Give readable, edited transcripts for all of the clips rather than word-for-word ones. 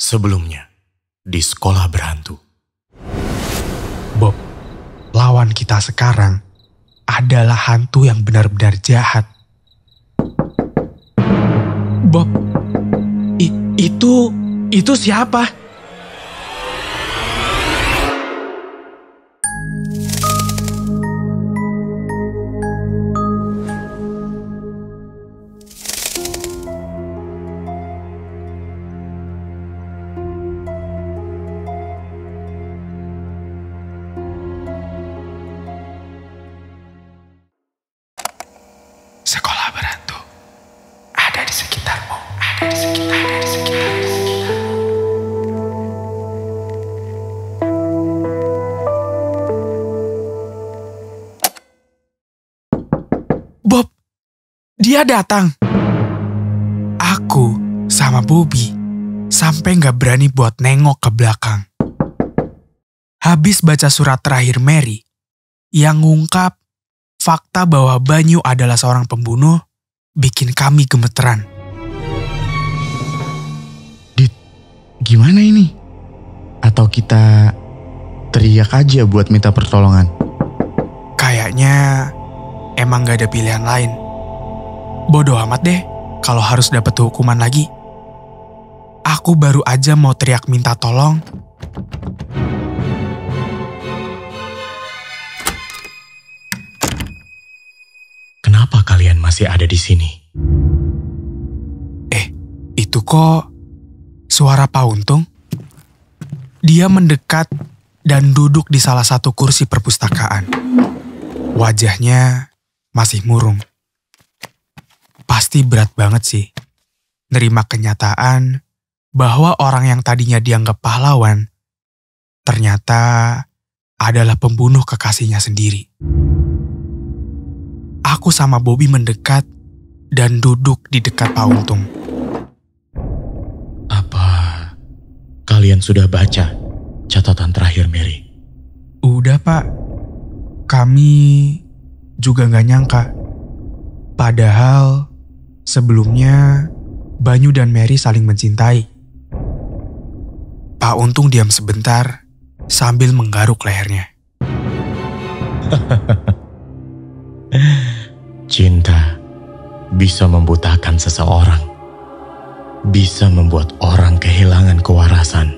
Sebelumnya, di sekolah berhantu. Bob, lawan kita sekarang adalah hantu yang benar-benar jahat. Bob, itu siapa? Sekolah berhantu ada di sekitarmu, ada di sekitar. Bob, dia datang. Aku sama Bobby sampai gak berani buat nengok ke belakang. Habis baca surat terakhir Mary yang ngungkap fakta bahwa Banyu adalah seorang pembunuh, bikin kami gemeteran. Dit, gimana ini? Atau kita teriak aja buat minta pertolongan? Kayaknya emang gak ada pilihan lain. Bodoh amat deh kalau harus dapat hukuman lagi. Aku baru aja mau teriak minta tolong. Kenapa kalian masih ada di sini? Itu kok suara Pak Untung? Dia mendekat dan duduk di salah satu kursi perpustakaan. Wajahnya masih murung. Pasti berat banget sih nerima kenyataan bahwa orang yang tadinya dianggap pahlawan ternyata adalah pembunuh kekasihnya sendiri. Aku sama Bobby mendekat dan duduk di dekat Pak Untung. Apa kalian sudah baca catatan terakhir Mary? Udah Pak, kami juga gak nyangka. Padahal sebelumnya Banyu dan Mary saling mencintai. Pak Untung diam sebentar sambil menggaruk lehernya. Cinta bisa membutakan seseorang, bisa membuat orang kehilangan kewarasan.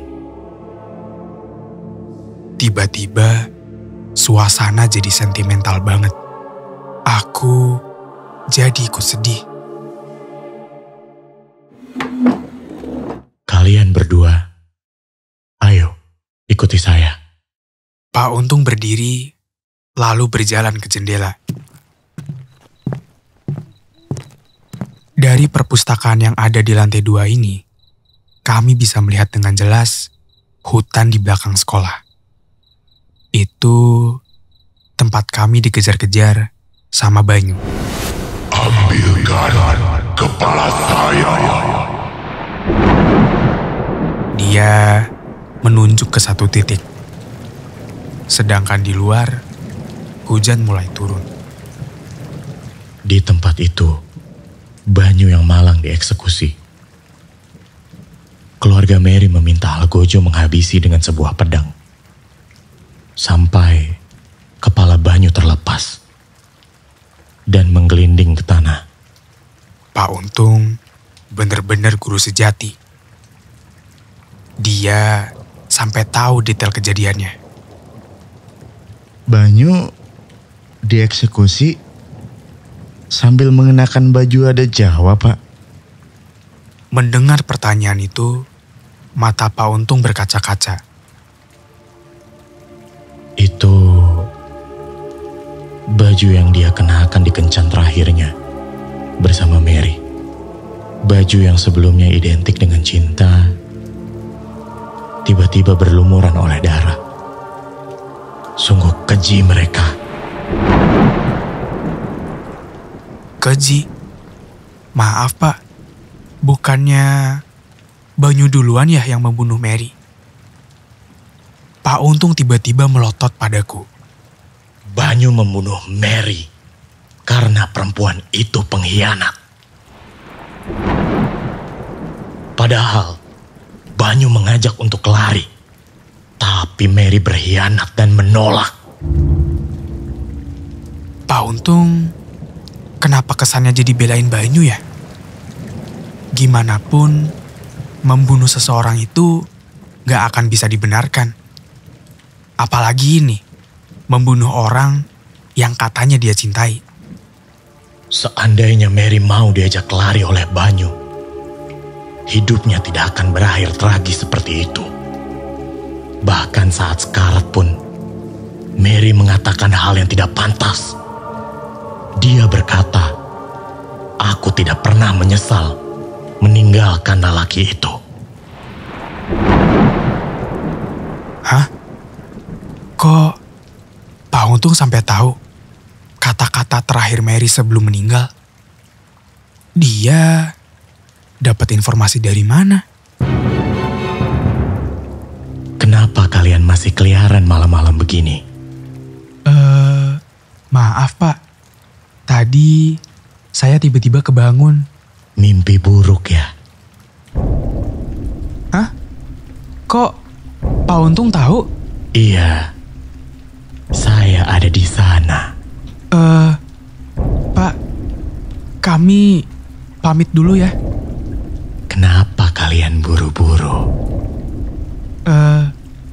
Tiba-tiba suasana jadi sentimental banget. Aku jadi ikut sedih. Kalian berdua, ayo ikuti saya. Pak Untung berdiri lalu berjalan ke jendela. Dari perpustakaan yang ada di lantai 2 ini, kami bisa melihat dengan jelas hutan di belakang sekolah. Itu tempat kami dikejar-kejar sama Banyu. Ambilkan kepala saya. Dia menunjuk ke satu titik. Sedangkan di luar, hujan mulai turun. Di tempat itu, Banyu yang malang dieksekusi. Keluarga Mary meminta Algojo menghabisi dengan sebuah pedang. Sampai kepala Banyu terlepas dan menggelinding ke tanah. Pak Untung benar-benar guru sejati. Dia sampai tahu detail kejadiannya. Banyu dieksekusi sambil mengenakan baju adat Jawa, Pak. Mendengar pertanyaan itu, mata Pak Untung berkaca-kaca. Itu baju yang dia kenakan di kencan terakhirnya bersama Mary. Baju yang sebelumnya identik dengan cinta, tiba-tiba berlumuran oleh darah. Sungguh keji mereka. Keji? Maaf Pak, bukannya Banyu duluan ya yang membunuh Mary? Pak Untung tiba-tiba melotot padaku. Banyu membunuh Mary karena perempuan itu pengkhianat. Padahal Banyu diajak untuk lari. Tapi Mary berkhianat dan menolak. Pak Untung, kenapa kesannya jadi belain Banyu ya? Gimana pun, membunuh seseorang itu gak akan bisa dibenarkan. Apalagi ini, membunuh orang yang katanya dia cintai. Seandainya Mary mau diajak lari oleh Banyu, hidupnya tidak akan berakhir tragis seperti itu. Bahkan saat sekarat pun, Mary mengatakan hal yang tidak pantas. Dia berkata, "Aku tidak pernah menyesal meninggalkan lelaki itu." Hah? Kok Pak Untung sampai tahu kata-kata terakhir Mary sebelum meninggal? Dia dapat informasi dari mana? Kenapa kalian masih keliaran malam-malam begini? Maaf Pak. Tadi saya tiba-tiba kebangun. Mimpi buruk ya? Hah? Kok Pak Untung tahu? Iya, saya ada di sana. Pak, kami pamit dulu ya. Kenapa kalian buru-buru?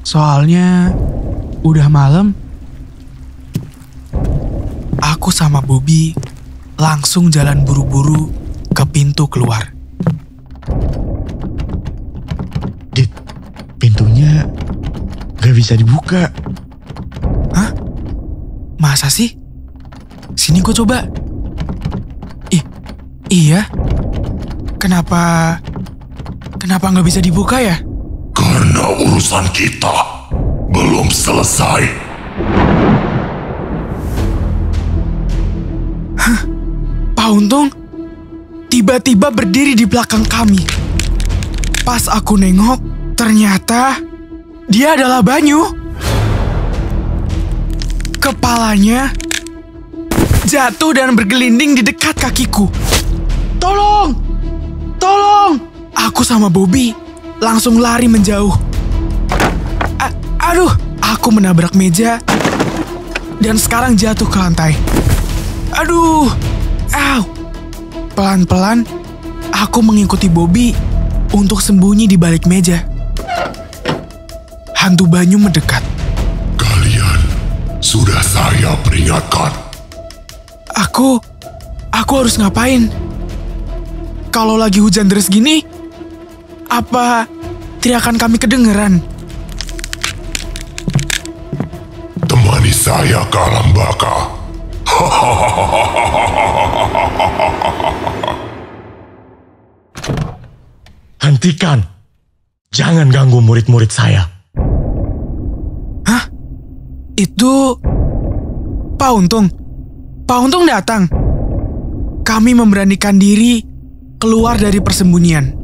Soalnya udah malam. Aku sama Bobby langsung jalan buru-buru ke pintu keluar. Dit, pintunya gak bisa dibuka. Hah? Masa sih? Sini gue coba. Iya. Kenapa gak bisa dibuka ya? Karena urusan kita belum selesai. Hah? Pak Untung tiba-tiba berdiri di belakang kami. Pas aku nengok, ternyata dia adalah Banyu. Kepalanya jatuh dan bergelinding di dekat kakiku. Tolong! Tolong! Aku sama Bobby langsung lari menjauh. Aduh, aku menabrak meja dan sekarang jatuh ke lantai. Aduh, au. Pelan-pelan, aku mengikuti Bobby untuk sembunyi di balik meja. Hantu Banyu mendekat. Kalian sudah saya peringatkan. Aku harus ngapain? Kalau lagi hujan deras gini, apa teriakan kami kedengeran? Temani saya ke alam baka. Hentikan! Jangan ganggu murid-murid saya. Hah? Itu Pak Untung. Pak Untung datang. Kami memberanikan diri keluar dari persembunyian.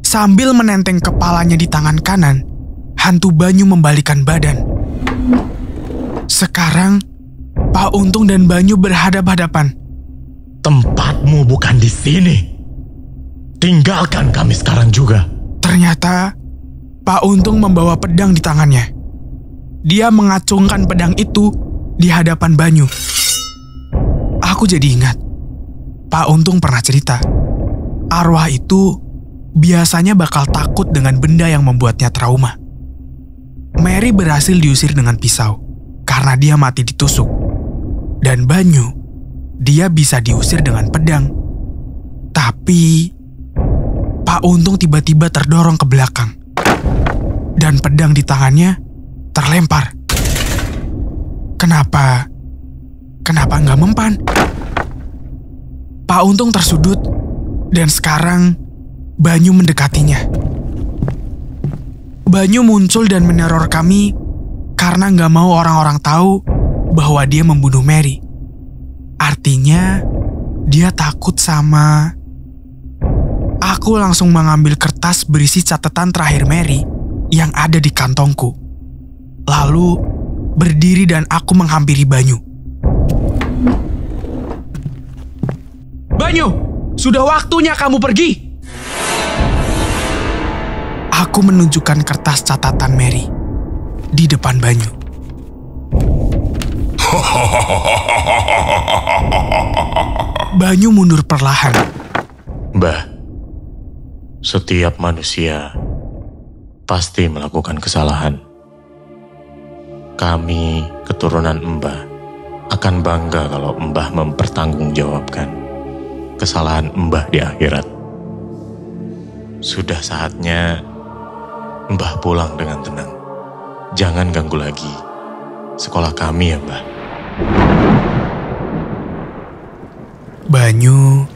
Sambil menenteng kepalanya di tangan kanan, hantu Banyu membalikan badan. Sekarang, Pak Untung dan Banyu berhadap-hadapan. Tempatmu bukan di sini. Tinggalkan kami sekarang juga. Ternyata, Pak Untung membawa pedang di tangannya. Dia mengacungkan pedang itu di hadapan Banyu. Aku jadi ingat, Pak Untung pernah cerita, arwah itu biasanya bakal takut dengan benda yang membuatnya trauma. Mary berhasil diusir dengan pisau karena dia mati ditusuk. Dan Banyu, dia bisa diusir dengan pedang. Tapi Pak Untung tiba-tiba terdorong ke belakang. Dan pedang di tangannya terlempar. Kenapa nggak mempan? Pak Untung tersudut dan sekarang Banyu mendekatinya. Banyu muncul dan meneror kami karena nggak mau orang-orang tahu bahwa dia membunuh Mary. Artinya dia takut sama... Aku langsung mengambil kertas berisi catatan terakhir Mary yang ada di kantongku. Lalu berdiri dan aku menghampiri Banyu. Banyu, sudah waktunya kamu pergi. Aku menunjukkan kertas catatan Mary di depan Banyu. Banyu mundur perlahan. Mbah, setiap manusia pasti melakukan kesalahan. Kami, keturunan Mbah, akan bangga kalau Mbah mempertanggungjawabkan kesalahan Mbah di akhirat. Sudah saatnya Mbah pulang dengan tenang. Jangan ganggu lagi sekolah kami ya, Mbah. Banyu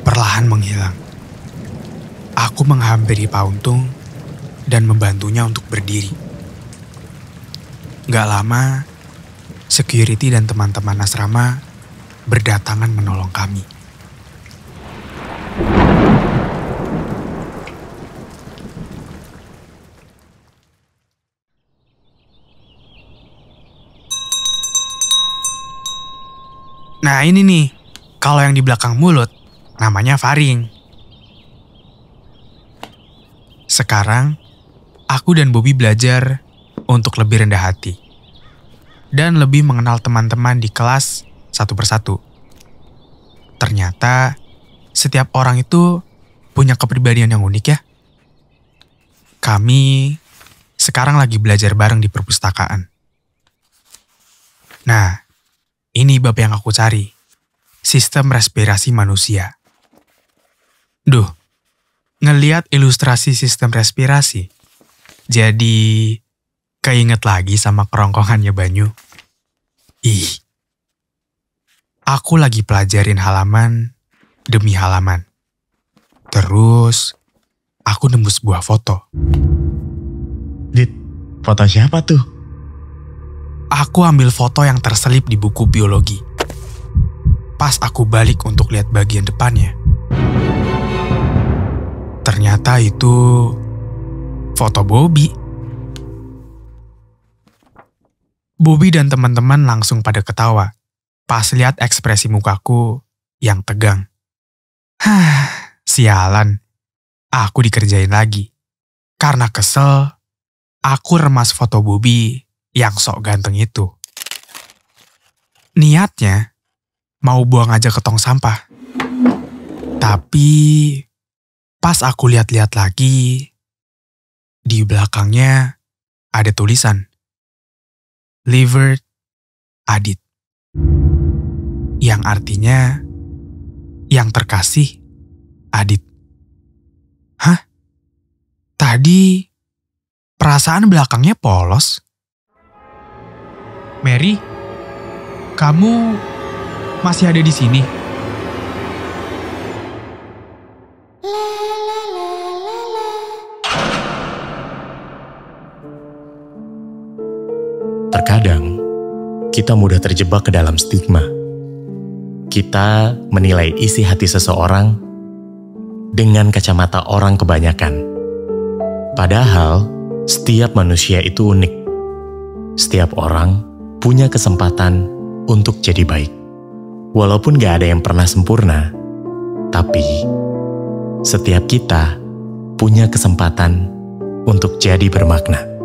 perlahan menghilang. Aku menghampiri Pak Untung dan membantunya untuk berdiri. Gak lama, security dan teman-teman asrama berdatangan menolong kami. Nah ini nih, kalau yang di belakang mulut, namanya faring. Sekarang, aku dan Bobby belajar untuk lebih rendah hati. Dan lebih mengenal teman-teman di kelas satu persatu. Ternyata, setiap orang itu punya kepribadian yang unik ya. Kami sekarang lagi belajar bareng di perpustakaan. Nah, ini bab yang aku cari. Sistem respirasi manusia. Duh, ngeliat ilustrasi sistem respirasi, jadi keinget lagi sama kerongkongannya Banyu. Ih, aku lagi pelajarin halaman demi halaman. Terus, aku nemu sebuah foto. Dit, foto siapa tuh? Aku ambil foto yang terselip di buku biologi. Pas aku balik untuk lihat bagian depannya, ternyata itu foto Bobby. Bobby dan teman-teman langsung pada ketawa pas lihat ekspresi mukaku yang tegang. Hah, sialan. Aku dikerjain lagi. Karena kesel, aku remas foto Bobby yang sok ganteng itu. Niatnya mau buang aja ke tong sampah. Tapi pas aku lihat-lihat lagi, di belakangnya ada tulisan Liver Adit. Yang artinya yang terkasih Adit. Hah? Tadi perasaan belakangnya polos. Mary, kamu masih ada di sini? Terkadang, kita mudah terjebak ke dalam stigma. Kita menilai isi hati seseorang dengan kacamata orang kebanyakan. Padahal, setiap manusia itu unik. Setiap orang punya kesempatan untuk jadi baik. Walaupun gak ada yang pernah sempurna, tapi setiap kita punya kesempatan untuk jadi bermakna.